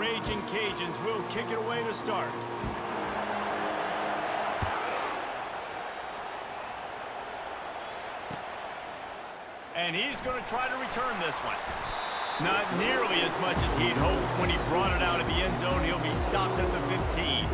Raging Cajuns will kick it away to start. And he's going to try to return this one. Not nearly as much as he'd hoped when he brought it out of the end zone. He'll be stopped at the 15.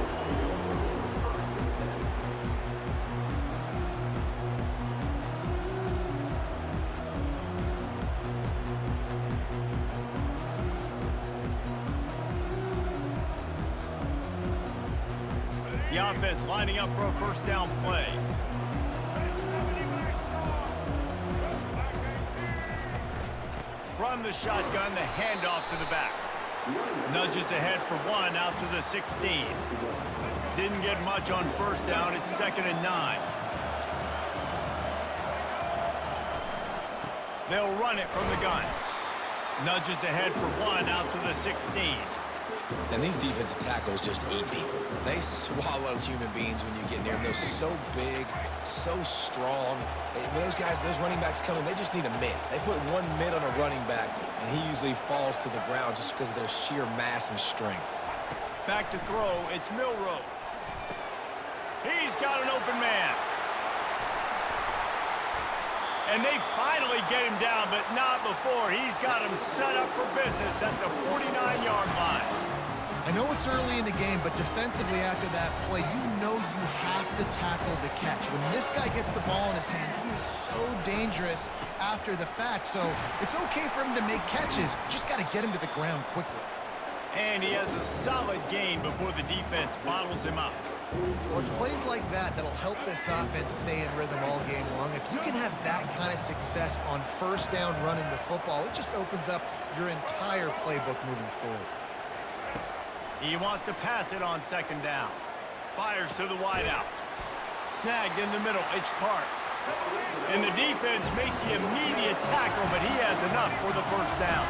The offense lining up for a first down play. From the shotgun, the handoff to the back. Nudges ahead for one out to the 16. Didn't get much on first down. It's 2nd and 9. They'll run it from the gun. Nudges ahead for one out to the 16. And these defensive tackles just eat people. They swallow human beings when you get near them. They're so big, so strong. When those guys, those running backs come in, they just need a mid. They put one mid on a running back, and he usually falls to the ground just because of their sheer mass and strength. Back to throw, it's Milroe. He's got an open man. And they finally get him down, but not before. He's got him set up for business at the 49-yard line. I know it's early in the game, but defensively after that play, you know you have to tackle the catch. When this guy gets the ball in his hands, he is so dangerous after the fact. So it's okay for him to make catches. Just got to get him to the ground quickly. And he has a solid gain before the defense bottles him up. Well, it's plays like that that'll help this offense stay in rhythm all game long. If you can have that kind of success on first down running the football, it just opens up your entire playbook moving forward. He wants to pass it on 2nd down. Fires to the wideout. Snagged in the middle. It's Parks. And the defense makes the immediate tackle, but he has enough for the first down.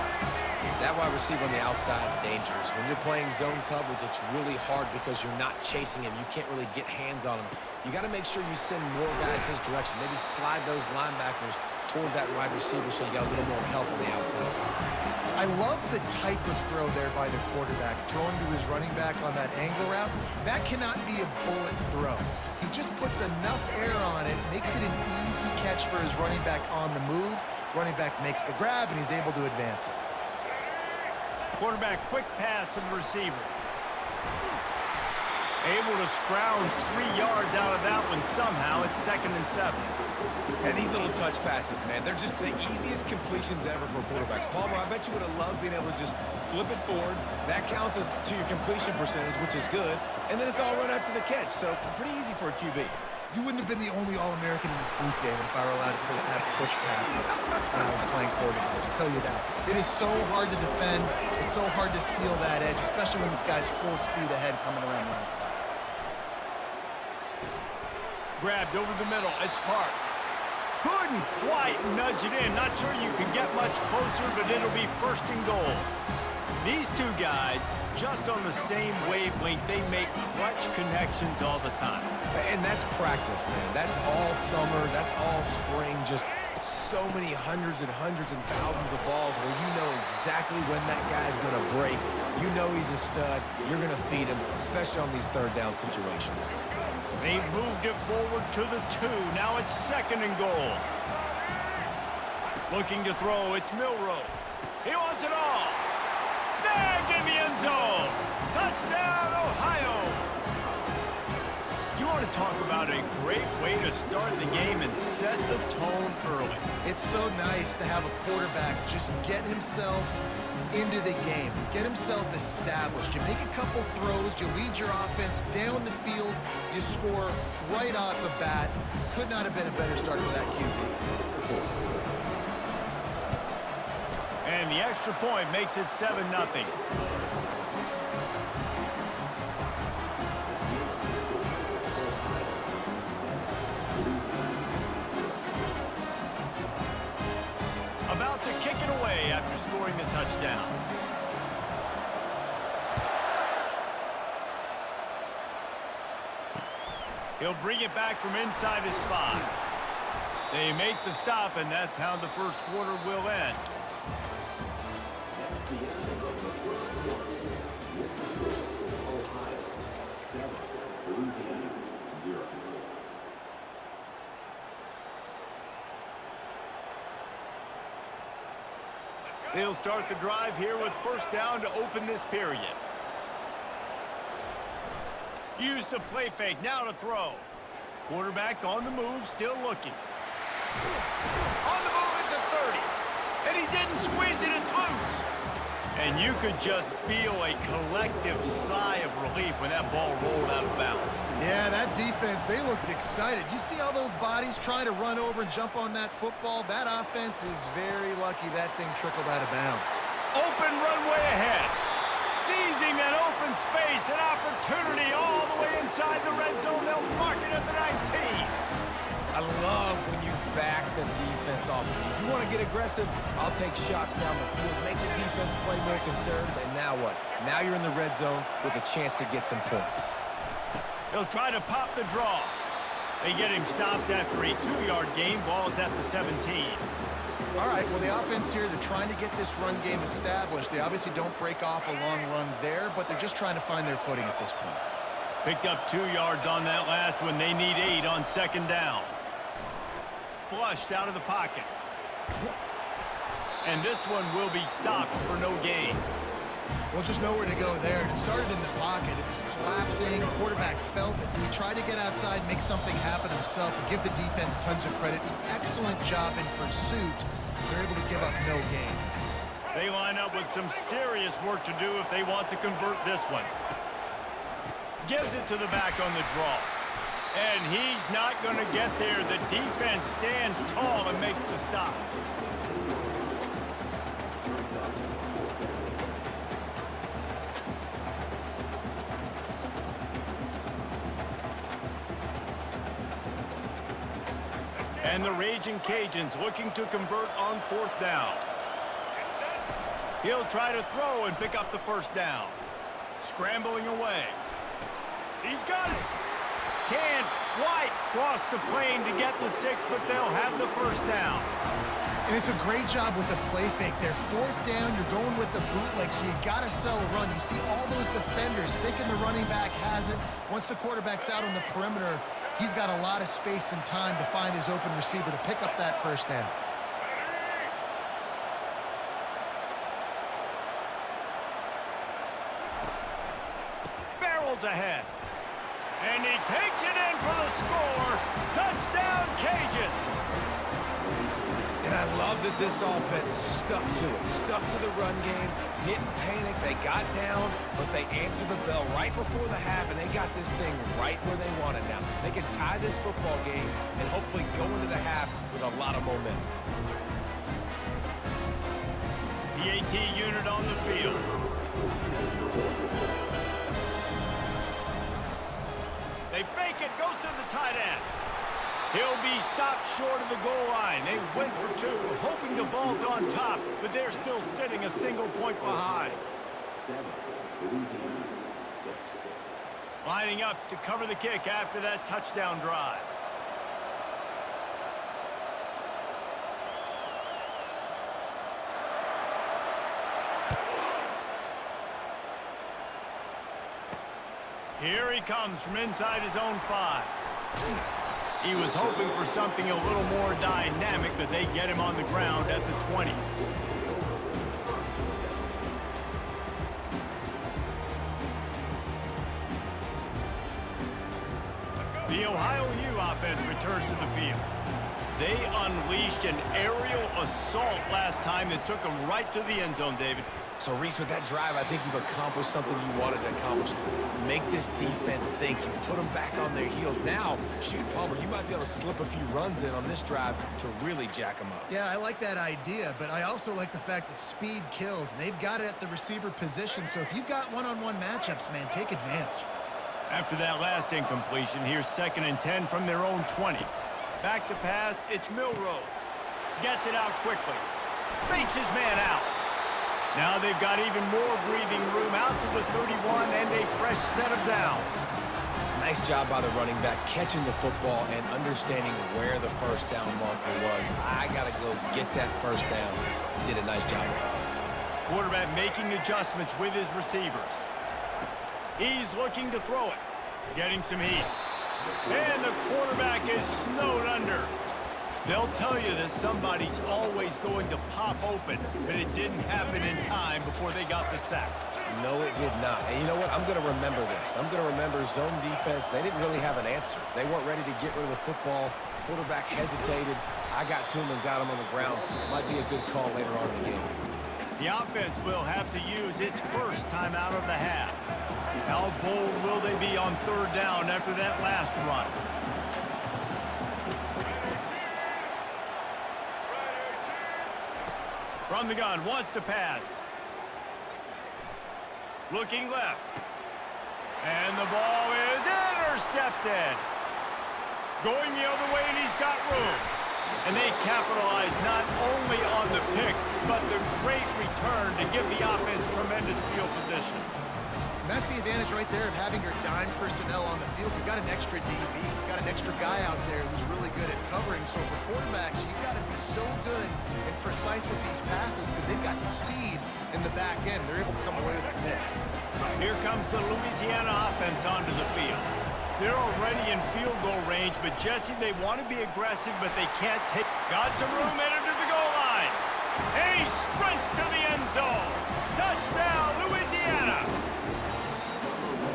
That wide receiver on the outside is dangerous. When you're playing zone coverage, it's really hard because you're not chasing him. You can't really get hands on him. You got to make sure you send more guys his direction. Maybe slide those linebackers toward that wide receiver so you got a little more help on the outside. I love the type of throw there by the quarterback, throwing to his running back on that angle route. That cannot be a bullet throw. He just puts enough air on it, makes it an easy catch for his running back on the move. Running back makes the grab, and he's able to advance it. Quarterback quick pass to the receiver. Able to scrounge 3 yards out of that one somehow. It's 2nd and 7. And these little touch passes, man, they're just the easiest completions ever for quarterbacks. Palmer, I bet you would have loved being able to just flip it forward. That counts as to your completion percentage, which is good. And then it's all right after the catch, so pretty easy for a QB. You wouldn't have been the only All-American in this booth game if I were allowed to have push passes when I was playing quarterback. I'll tell you that. It is so hard to defend. It's so hard to seal that edge, especially when this guy's full speed ahead coming around the outside. Grabbed over the middle. It's Parks. Couldn't quite nudge it in. Not sure you can get much closer, but it'll be 1st and goal. These two guys, just on the same wavelength, they make clutch connections all the time. And that's practice, man. That's all summer. That's all spring. Just so many hundreds and thousands of balls where you know exactly when that guy's going to break. You know he's a stud. You're going to feed him, especially on these 3rd down situations. They've moved it forward to the 2. Now it's 2nd and goal. Looking to throw, it's Milroe. He wants it all. Snagged in the end zone. Touchdown, Ohio. You want to talk about a great way to start the game and set the tone early. It's so nice to have a quarterback just get himself into the game, get himself established. You make a couple throws, you lead your offense down the field, you score right off the bat. Could not have been a better start for that QB. And the extra point makes it 7-0. About to kick it away after scoring the touchdown. He'll bring it back from inside his 5. They make the stop, and that's how the first quarter will end. They'll start the drive here with first down to open this period. Use the play fake, now to throw. Quarterback on the move, still looking. On the move at the 30. And he didn't squeeze it, it's loose. And you could just feel a collective sigh of relief when that ball rolled out of bounds. Yeah, that defense, they looked excited. You see all those bodies trying to run over and jump on that football? That offense is very lucky that thing trickled out of bounds. Open runway ahead. Seizing that open space, an opportunity all the way inside the red zone. They'll mark it at the 19. I love when you back the defense off. If you want to get aggressive, I'll take shots down the field, make the defense play more conservative, and now what? Now you're in the red zone with a chance to get some points. He'll try to pop the draw. They get him stopped after a 2-yard gain. Ball is at the 17. All right, well, the offense here, they're trying to get this run game established. They obviously don't break off a long run there, but they're just trying to find their footing at this point. Picked up 2 yards on that last one. They need 8 on second down. Flushed out of the pocket. And this one will be stopped for no gain. Well, just nowhere to go there. It started in the pocket. It was collapsing. Quarterback felt it, so he tried to get outside, make something happen himself, and give the defense tons of credit. Excellent job in pursuit. They're able to give up no gain. They line up with some serious work to do if they want to convert this one. Gives it to the back on the draw. And he's not going to get there. The defense stands tall and makes the stop. And the Raging Cajuns looking to convert on fourth down. He'll try to throw and pick up the first down. Scrambling away. He's got it. Can't quite cross the plane to get the 6, but they'll have the first down. And it's a great job with the play fake there. Fourth down, you're going with the bootleg, so you got to sell a run. You see all those defenders thinking the running back has it. Once the quarterback's out on the perimeter, he's got a lot of space and time to find his open receiver to pick up that first down. Barrels ahead. And he takes it in for the score. Touchdown, Cajuns. And I love that this offense stuck to it. Stuck to the run game. Didn't panic. They got down, but they answered the bell right before the half, and they got this thing right where they wanted now. They can tie this football game and hopefully go into the half with a lot of momentum. PAT unit on the field. They fake it, goes to the tight end. He'll be stopped short of the goal line. They went for 2, hoping to vault on top, but they're still sitting a single point behind. Lining up to cover the kick after that touchdown drive. Here he comes from inside his own 5. He was hoping for something a little more dynamic, but they get him on the ground at the 20. The Ohio U offense returns to the field. They unleashed an aerial assault last time that took them right to the end zone, David. So, Reese, with that drive, I think you've accomplished something you wanted to accomplish. Make this defense think. You put them back on their heels. Now, shoot, Palmer, you might be able to slip a few runs in on this drive to really jack them up. Yeah, I like that idea, but I also like the fact that speed kills, and they've got it at the receiver position. So if you've got one-on-one matchups, man, take advantage. After that last incompletion, here's 2nd and 10 from their own 20. Back to pass, it's Milroe. Gets it out quickly. Fakes his man out. Now they've got even more breathing room out to the 31 and a fresh set of downs. Nice job by the running back catching the football and understanding where the first down marker was. I got to go get that first down. He did a nice job of it. Quarterback making adjustments with his receivers. He's looking to throw it. Getting some heat. And the quarterback is snowed under. They'll tell you that somebody's always going to pop open, but it didn't happen in time before they got the sack. No, it did not. And you know what? I'm going to remember this. I'm going to remember zone defense. They didn't really have an answer. They weren't ready to get rid of the football. Quarterback hesitated. I got to him and got him on the ground. Might be a good call later on in the game. The offense will have to use its first timeout of the half. How bold will they be on third down after that last run? From the gun, wants to pass. Looking left. And the ball is intercepted. Going the other way, and he's got room. And they capitalize not only on the pick, but the great return to give the offense tremendous field position. And that's the advantage right there of having your dime personnel on the field. You've got an extra DB. You've got an extra guy out there who's really good at covering. So for quarterbacks, you've got to be so good and precise with these passes because they've got speed in the back end. They're able to come away with a pick. Here comes the Louisiana offense onto the field. They're already in field goal range, but Jesse, they want to be aggressive, but they can't take. Got some room headed to the goal line. And he sprints to the end zone. Touchdown, Louisiana.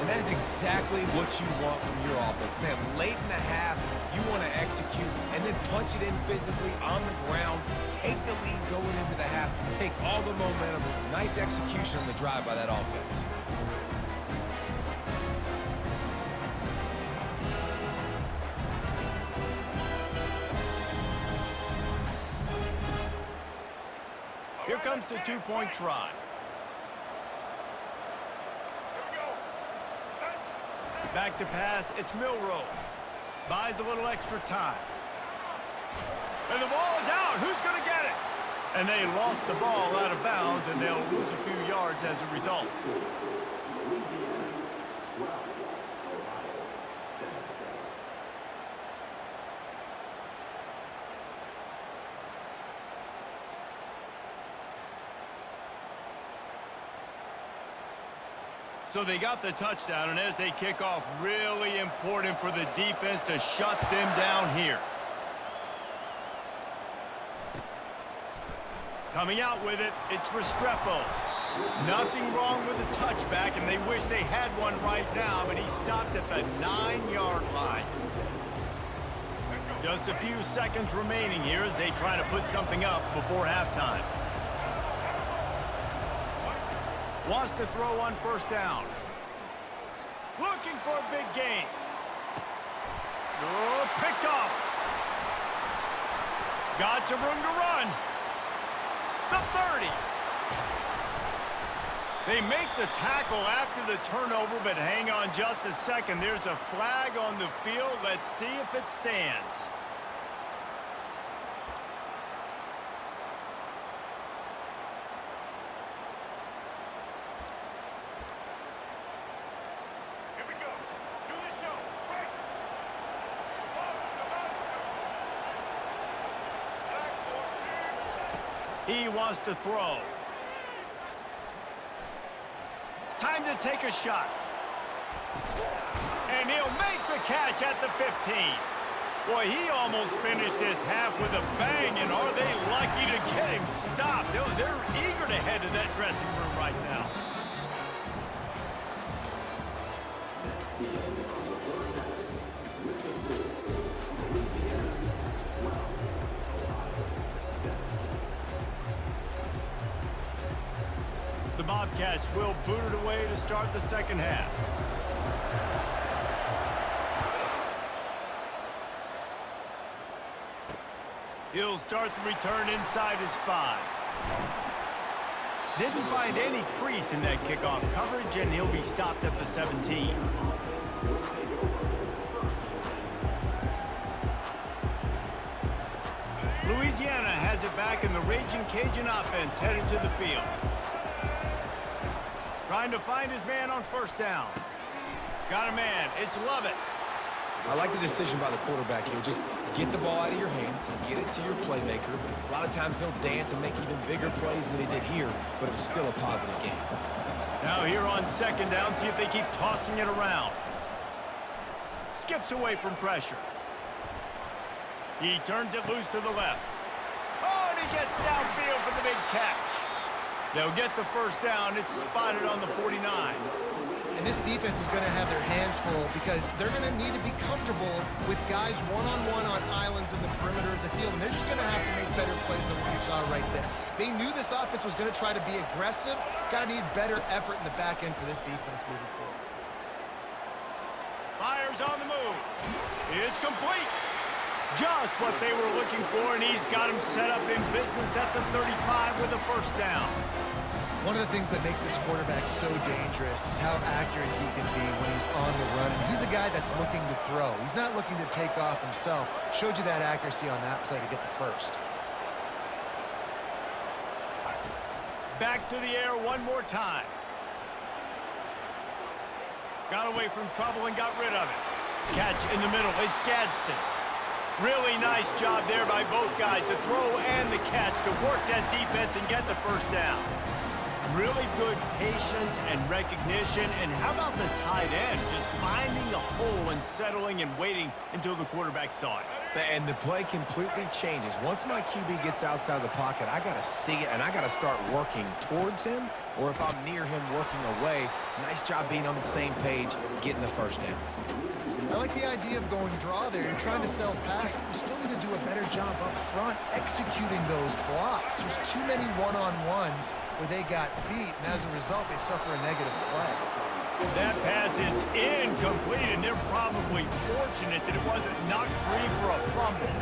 And that is exactly what you want from your offense. Man, late in the half, you want to execute and then punch it in physically on the ground, take the lead going into the half, take all the momentum. Nice execution on the drive by that offense. Here comes the two-point try. Back to pass, it's Milroe. Buys a little extra time. And the ball is out. Who's going to get it? And they lost the ball out of bounds, and they'll lose a few yards as a result. So they got the touchdown, and as they kick off, really important for the defense to shut them down here. Coming out with it, it's Restrepo. Nothing wrong with the touchback, and they wish they had one right now, but he stopped at the 9-yard line. Just a few seconds remaining here as they try to put something up before halftime. Wants to throw on first down. Looking for a big gain. Oh, picked off. Got some room to run. The 30. They make the tackle after the turnover, but hang on just a second. There's a flag on the field. Let's see if it stands. He wants to throw. Time to take a shot. And he'll make the catch at the 15. Boy, he almost finished his half with a bang, and are they lucky to get him stopped? They're eager to head to that dressing room right now. The Bobcats will boot it away to start the second half. He'll start the return inside his 5. Didn't find any crease in that kickoff coverage, and he'll be stopped at the 17. Louisiana has it back, in the Raging Cajun offense headed to the field. Trying to find his man on first down. Got a man. It's Lovett. I like the decision by the quarterback here. Just get the ball out of your hands, get it to your playmaker. A lot of times they'll dance and make even bigger plays than he did here, but it was still a positive game. Now here on second down, see if they keep tossing it around. Skips away from pressure. He turns it loose to the left. Oh, and he gets downfield for the big catch. They'll get the first down. It's spotted on the 49. And this defense is going to have their hands full because they're going to need to be comfortable with guys one-on-one on islands in the perimeter of the field, and they're just going to have to make better plays than what we saw right there. They knew this offense was going to try to be aggressive. Got to need better effort in the back end for this defense moving forward. Fires on the move. It's complete. Just what they were looking for, and he's got him set up in business at the 35 with a first down. One of the things that makes this quarterback so dangerous is how accurate he can be when he's on the run. And he's a guy that's looking to throw. He's not looking to take off himself. Showed you that accuracy on that play to get the first. Back to the air one more time. Got away from trouble and got rid of it. Catch in the middle. It's Gadsden. Really nice job there by both guys to throw and the catch to work that defense and get the first down. Really good patience and recognition. And how about the tight end? Just finding the hole and settling and waiting until the quarterback saw it. And the play completely changes. Once my QB gets outside the pocket, I got to see it, and I got to start working towards him, or if I'm near him, working away. Nice job being on the same page, getting the first down. I like the idea of going draw there. You're trying to sell pass, but you still need to do a better job up front executing those blocks. There's too many one-on-ones where they got beat, and as a result, they suffer a negative play. That pass is incomplete, and they're probably fortunate that it wasn't knocked free for a fumble.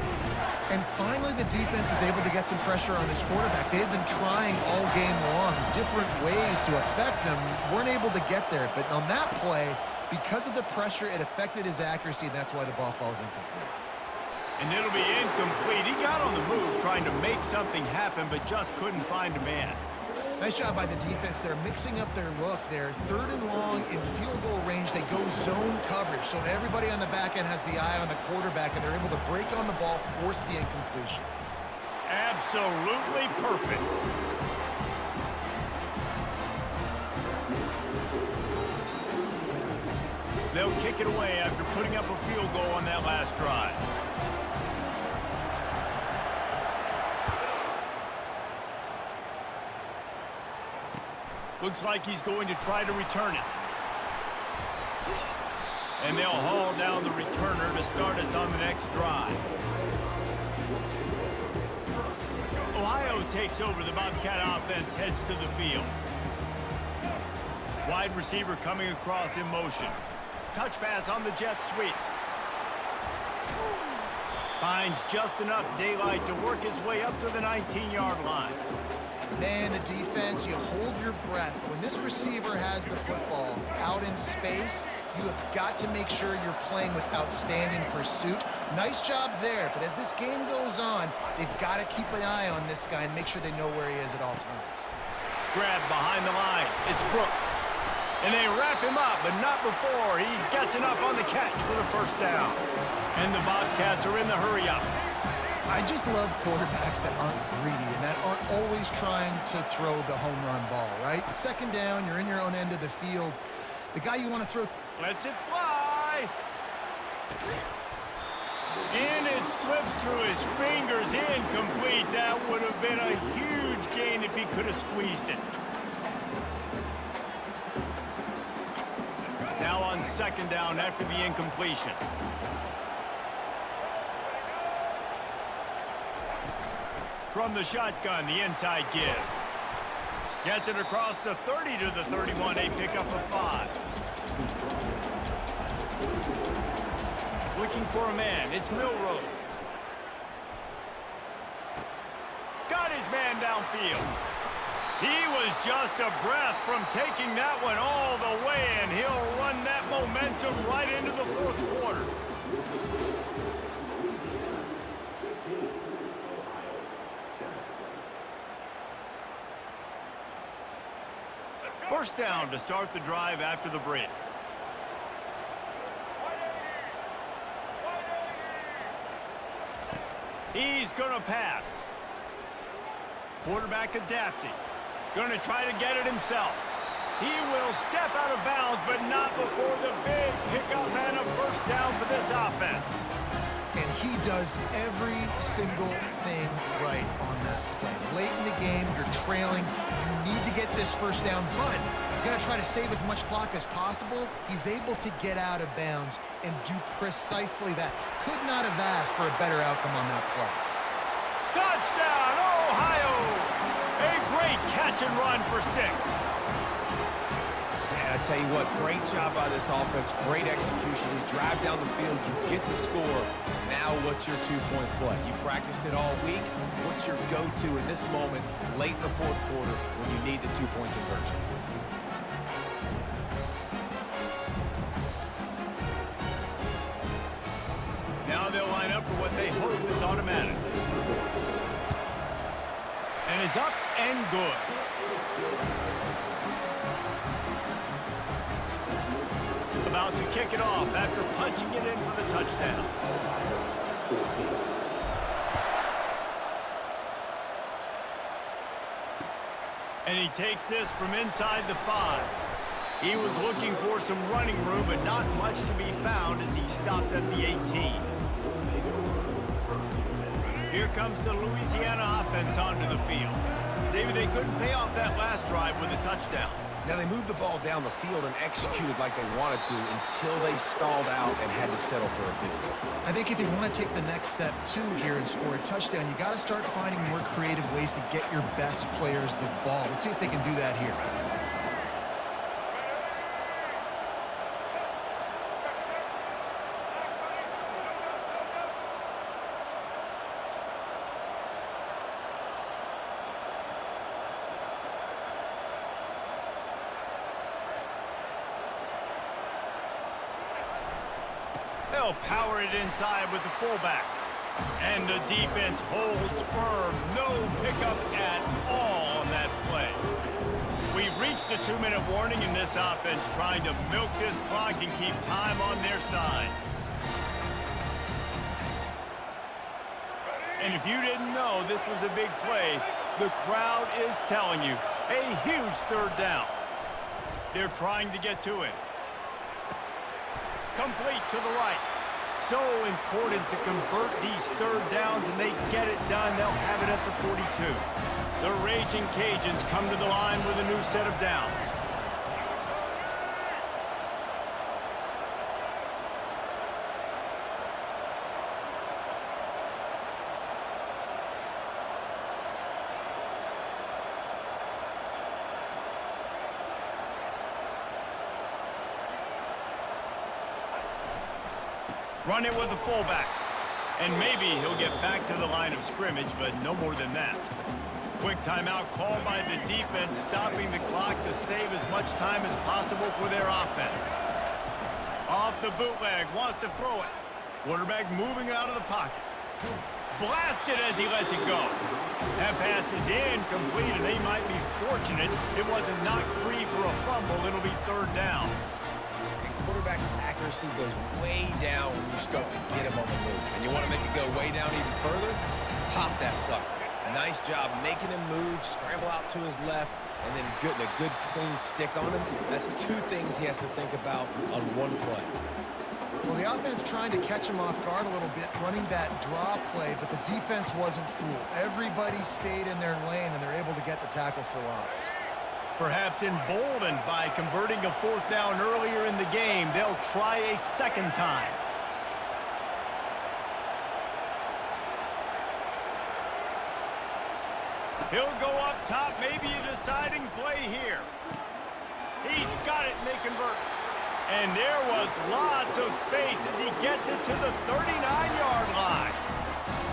And finally, the defense is able to get some pressure on this quarterback. They've been trying all game long different ways to affect him. Weren't able to get there, but on that play, because of the pressure, it affected his accuracy, and that's why the ball falls incomplete. And it'll be incomplete. He got on the move trying to make something happen, but just couldn't find a man. Nice job by the defense. They're mixing up their look. They're third and long in field goal range. They go zone coverage, so everybody on the back end has the eye on the quarterback, and they're able to break on the ball, force the incompletion. Absolutely perfect. They'll kick it away after putting up a field goal on that last drive. Looks like he's going to try to return it. And they'll haul down the returner to start us on the next drive. Ohio takes over. The Bobcat offense heads to the field. Wide receiver coming across in motion. Touch pass on the jet sweep. Finds just enough daylight to work his way up to the 19-yard line. Man, the defense, you hold your breath. When this receiver has the football out in space, you have got to make sure you're playing with outstanding pursuit. Nice job there, but as this game goes on, they've got to keep an eye on this guy and make sure they know where he is at all times. Grab behind the line. It's Brooks. And they wrap him up, but not before he gets enough on the catch for the first down. And the Bobcats are in the hurry-up. I just love quarterbacks that aren't greedy and that aren't always trying to throw the home run ball, right? Second down, you're in your own end of the field. The guy you want to throw... Lets it fly. And it slips through his fingers, incomplete. That would have been a huge gain if he could have squeezed it. Now on second down after the incompletion. From the shotgun, the inside give. Gets it across the 30 to the 31. A pickup of 5. Looking for a man. It's Milroe. Got his man downfield. He was just a breath from taking that one all the way, and he'll run that momentum right into the fourth quarter. First down to start the drive after the break. He's going to pass. Quarterback adapting. Going to try to get it himself. He will step out of bounds, but not before the big pickup and a first down for this offense. And he does every single thing right on that play. Late in the game, you're trailing. You need to get this first down, but you got to try to save as much clock as possible. He's able to get out of bounds and do precisely that. Could not have asked for a better outcome on that play. Touchdown, Ohio! A great catch and run for 6. I tell you what, great job by this offense, great execution. You drive down the field, you get the score. Now what's your two-point play? You practiced it all week. What's your go-to in this moment, late in the fourth quarter, when you need the two-point conversion? Now they'll line up for what they hope is automatic. And it's up and good. About to kick it off after punching it in for the touchdown. And he takes this from inside the 5. He was looking for some running room, but not much to be found as he stopped at the 18. Here comes the Louisiana offense onto the field. David, they couldn't pay off that last drive with a touchdown. Now, they moved the ball down the field and executed like they wanted to until they stalled out and had to settle for a field goal. I think if you want to take the next step, too, here and score a touchdown, you got to start finding more creative ways to get your best players the ball. Let's see if they can do that here. They'll power it inside with the fullback. And the defense holds firm. No pickup at all on that play. We've reached the 2-minute warning in this offense, trying to milk this clock and keep time on their side. And if you didn't know this was a big play, the crowd is telling you, a huge third down. They're trying to get to it. Complete to the right. So important to convert these third downs, and they get it done. They'll have it at the 42. The Raging Cajuns come to the line with a new set of downs. Run it with the fullback. And maybe he'll get back to the line of scrimmage, but no more than that. Quick timeout called by the defense, stopping the clock to save as much time as possible for their offense. Off the bootleg, wants to throw it. Quarterback moving out of the pocket. Blasted as he lets it go. That pass is incomplete, and they might be fortunate it wasn't knocked free for a fumble. It'll be third down. Quarterback's accuracy goes way down when you start to get him on the move. And you want to make it go way down even further? Pop that sucker. Nice job making him move, scramble out to his left, and then getting a good clean stick on him. That's 2 things he has to think about on one play. Well, the offense trying to catch him off guard a little bit, running that draw play, but the defense wasn't fooled. Everybody stayed in their lane, and they're able to get the tackle for loss. Perhaps emboldened by converting a 4th down earlier in the game, they'll try a second time. He'll go up top, maybe a deciding play here. He's got it, and they convert. And there was lots of space as he gets it to the 39-yard line.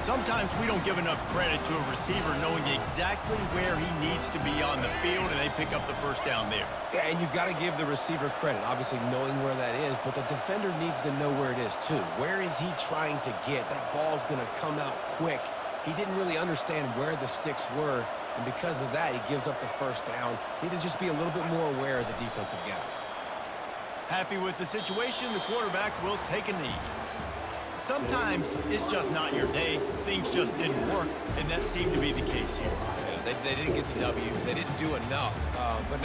Sometimes we don't give enough credit to a receiver knowing exactly where he needs to be on the field, and they pick up the first down there. Yeah, and you've got to give the receiver credit, obviously knowing where that is, but the defender needs to know where it is too. Where is he trying to get? That ball's going to come out quick. He didn't really understand where the sticks were, and because of that, he gives up the first down. Need to just be a little bit more aware as a defensive guy. Happy with the situation, the quarterback will take a knee. Sometimes it's just not your day. Things just didn't work, and that seemed to be the case here. Yeah, they didn't get the W. They didn't do enough, but